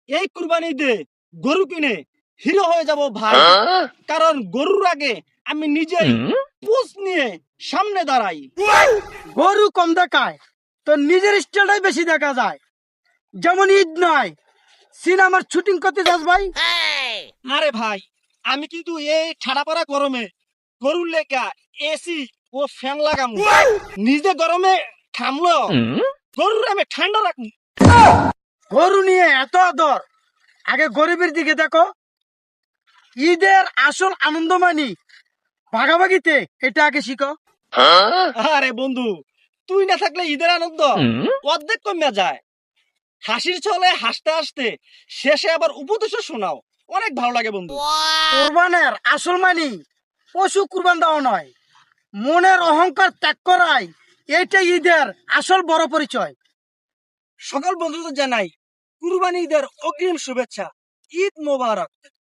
এই কুরবানি ঈদে গরু কিনে হিরো হয়ে যাব ভাই। কারণ গরুর আগে আমি নিজেই পুষ নিয়ে সামনে দাঁড়াই। গরু কম দেখায়, তো নিজের স্টাইলটাই বেশি দেখা যায়। যেমন ঈদ নয়, সিনেমার শুটিং করতে যাস ভাই। আরে ভাই, আমি কিন্তু এই ঠাডা পড়া গরমে গরুর লেখা এসি ও ফ্যান লাগামু। নিজে গরমে থামলো, গরুর আমি ঠান্ডা রাখবো। গরু নিয়ে এত আদর, আগে গরিবের দিকে দেখো। ঈদের আসল আনন্দ মানি ভাগাভাগিতে, এটা আগে শিখো। আরে বন্ধু, তুই না থাকলে ঈদের আনন্দ অর্ধেক কমে যায়। হাসির ছলে হাসতে হাসতে শেষে আবার উপদেশও শোনাও, অনেক ভালো লাগে বন্ধু। কোরবানের আসল মানি পশু কুরবান দেওয়া নয়, মনের অহংকার ত্যাগ করাই এইটা ঈদের আসল বড় পরিচয়। সকল বন্ধুদের জানাই কুরবানি ঈদের অগ্রিম শুভেচ্ছা। ঈদ মোবারক।